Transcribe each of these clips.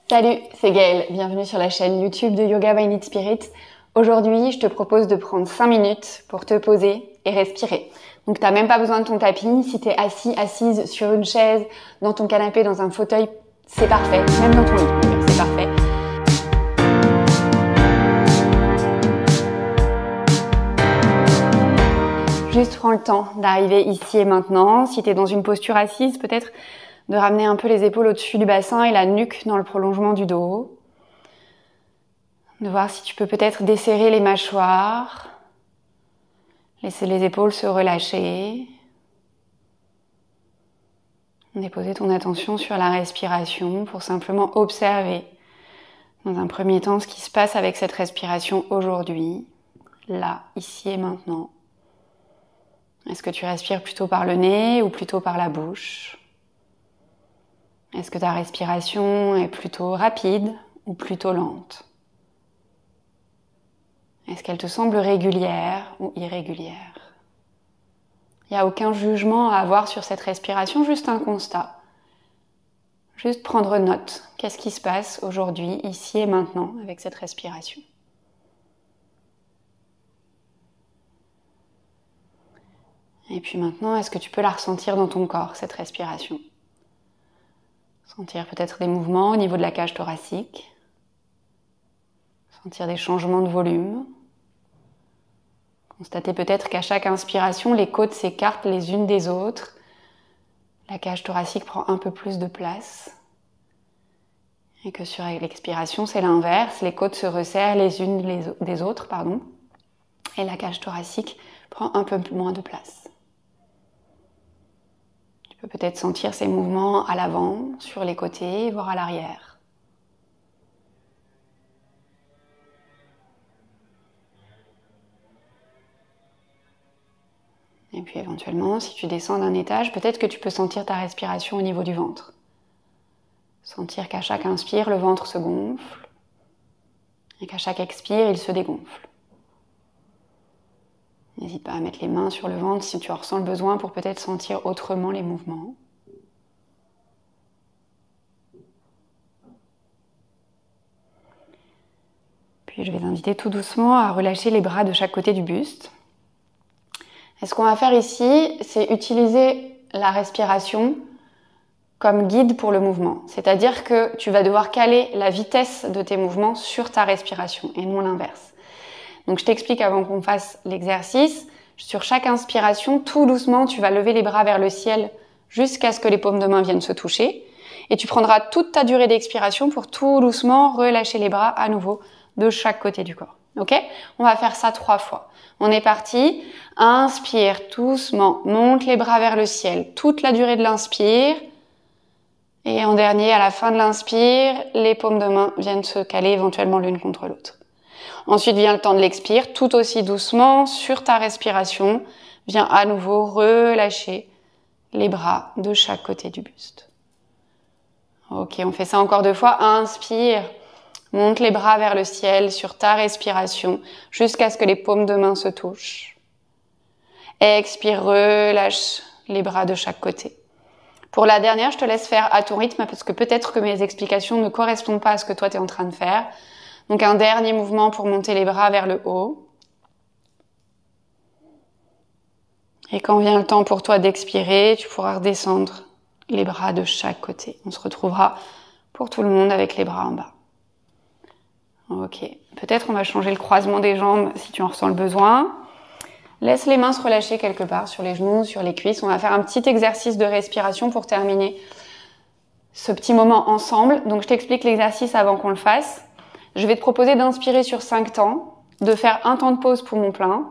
Salut, c'est Gaëlle, bienvenue sur la chaîne YouTube de Yoga by Need Spirit. Aujourd'hui, je te propose de prendre 5 minutes pour te poser et respirer. Donc t'as même pas besoin de ton tapis, si t'es assis, assise sur une chaise, dans ton canapé, dans un fauteuil, c'est parfait, même dans ton lit, c'est parfait. Juste prends le temps d'arriver ici et maintenant. Si t'es dans une posture assise, peut-être de ramener un peu les épaules au-dessus du bassin et la nuque dans le prolongement du dos. De voir si tu peux peut-être desserrer les mâchoires. Laisser les épaules se relâcher. Déposer ton attention sur la respiration pour simplement observer dans un premier temps ce qui se passe avec cette respiration aujourd'hui, là, ici et maintenant. Est-ce que tu respires plutôt par le nez ou plutôt par la bouche ? Est-ce que ta respiration est plutôt rapide ou plutôt lente ? Est-ce qu'elle te semble régulière ou irrégulière ? Il n'y a aucun jugement à avoir sur cette respiration, juste un constat. Juste prendre note. Qu'est-ce qui se passe aujourd'hui, ici et maintenant, avec cette respiration ? Et puis maintenant, est-ce que tu peux la ressentir dans ton corps, cette respiration ? Sentir peut-être des mouvements au niveau de la cage thoracique. Sentir des changements de volume. Constater peut-être qu'à chaque inspiration, les côtes s'écartent les unes des autres. La cage thoracique prend un peu plus de place. Et que sur l'expiration, c'est l'inverse. Les côtes se resserrent les unes des autres, et la cage thoracique prend un peu moins de place. Tu peux peut-être sentir ces mouvements à l'avant, sur les côtés, voire à l'arrière. Et puis éventuellement, si tu descends d'un étage, peut-être que tu peux sentir ta respiration au niveau du ventre. Sentir qu'à chaque inspire, le ventre se gonfle et qu'à chaque expire, il se dégonfle. N'hésite pas à mettre les mains sur le ventre si tu en ressens le besoin pour peut-être sentir autrement les mouvements. Puis je vais t'inviter tout doucement à relâcher les bras de chaque côté du buste. Et ce qu'on va faire ici, c'est utiliser la respiration comme guide pour le mouvement. C'est-à-dire que tu vas devoir caler la vitesse de tes mouvements sur ta respiration et non l'inverse. Donc je t'explique avant qu'on fasse l'exercice. Sur chaque inspiration, tout doucement, tu vas lever les bras vers le ciel jusqu'à ce que les paumes de main viennent se toucher. Et tu prendras toute ta durée d'expiration pour tout doucement relâcher les bras à nouveau de chaque côté du corps. Ok ? On va faire ça 3 fois. On est parti. Inspire doucement, monte les bras vers le ciel. Toute la durée de l'inspire. Et en dernier, à la fin de l'inspire, les paumes de main viennent se caler éventuellement l'une contre l'autre. Ensuite vient le temps de l'expire, tout aussi doucement, sur ta respiration. Viens à nouveau relâcher les bras de chaque côté du buste. Ok, on fait ça encore 2 fois. Inspire, monte les bras vers le ciel sur ta respiration jusqu'à ce que les paumes de main se touchent. Expire, relâche les bras de chaque côté. Pour la dernière, je te laisse faire à ton rythme parce que peut-être que mes explications ne correspondent pas à ce que toi tu es en train de faire. Donc un dernier mouvement pour monter les bras vers le haut. Et quand vient le temps pour toi d'expirer, tu pourras redescendre les bras de chaque côté. On se retrouvera pour tout le monde avec les bras en bas. Ok. Peut-être on va changer le croisement des jambes si tu en ressens le besoin. Laisse les mains se relâcher quelque part sur les genoux, sur les cuisses. On va faire un petit exercice de respiration pour terminer ce petit moment ensemble. Donc je t'explique l'exercice avant qu'on le fasse. Je vais te proposer d'inspirer sur 5 temps, de faire un temps de pause poumon plein,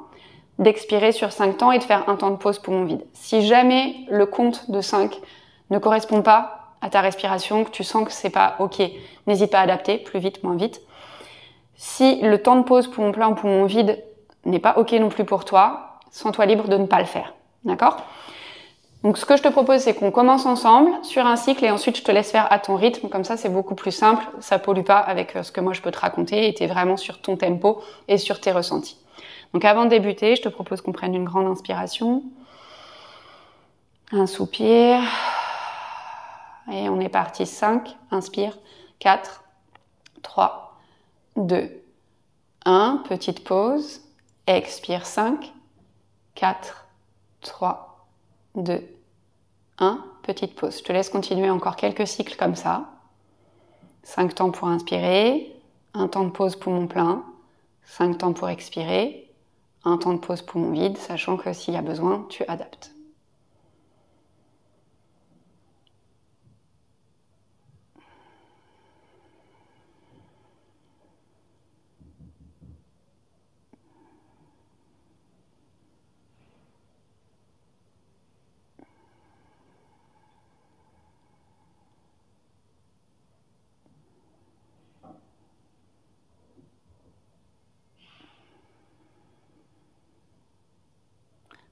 d'expirer sur 5 temps et de faire un temps de pause poumon vide. Si jamais le compte de 5 ne correspond pas à ta respiration, que tu sens que c'est pas ok, n'hésite pas à adapter, plus vite, moins vite. Si le temps de pause poumon plein ou poumon vide n'est pas ok non plus pour toi, sens-toi libre de ne pas le faire. D'accord ? Donc ce que je te propose, c'est qu'on commence ensemble sur un cycle et ensuite je te laisse faire à ton rythme. Comme ça, c'est beaucoup plus simple, ça pollue pas avec ce que moi je peux te raconter et t'es vraiment sur ton tempo et sur tes ressentis. Donc avant de débuter, je te propose qu'on prenne une grande inspiration, un soupir et on est parti. 5, inspire, 4, 3, 2, 1. Petite pause. Expire 5, 4, 3, 2, 1. Petite pause. Je te laisse continuer encore quelques cycles comme ça. 5 temps pour inspirer, 1 temps de pause poumon plein, 5 temps pour expirer, 1 temps de pause poumon vide, sachant que s'il y a besoin, tu adaptes.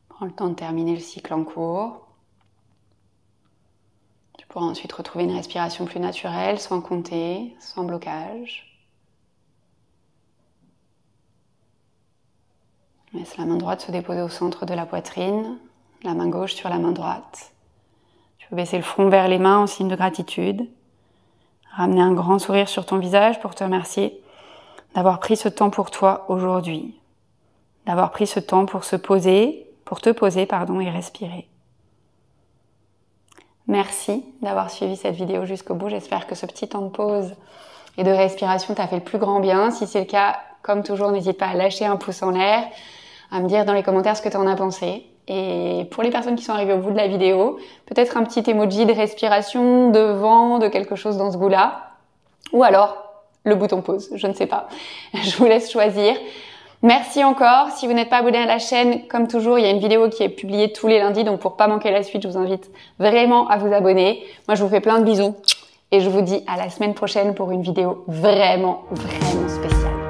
Prends le temps de terminer le cycle en cours. Tu pourras ensuite retrouver une respiration plus naturelle, sans compter, sans blocage. Laisse la main droite se déposer au centre de la poitrine, la main gauche sur la main droite. Tu peux baisser le front vers les mains en signe de gratitude. Ramener un grand sourire sur ton visage pour te remercier d'avoir pris ce temps pour toi aujourd'hui. D'avoir pris ce temps pour te poser, et respirer. Merci d'avoir suivi cette vidéo jusqu'au bout. J'espère que ce petit temps de pause et de respiration t'a fait le plus grand bien. Si c'est le cas, comme toujours, n'hésite pas à lâcher un pouce en l'air, à me dire dans les commentaires ce que tu en as pensé. Et pour les personnes qui sont arrivées au bout de la vidéo, peut-être un petit emoji de respiration, de vent, de quelque chose dans ce goût-là. Ou alors, le bouton pause, je ne sais pas. Je vous laisse choisir. Merci encore. Si vous n'êtes pas abonné à la chaîne, comme toujours, il y a une vidéo qui est publiée tous les lundis. Donc pour pas manquer la suite, je vous invite vraiment à vous abonner. Moi, je vous fais plein de bisous. Et je vous dis à la semaine prochaine pour une vidéo vraiment spéciale.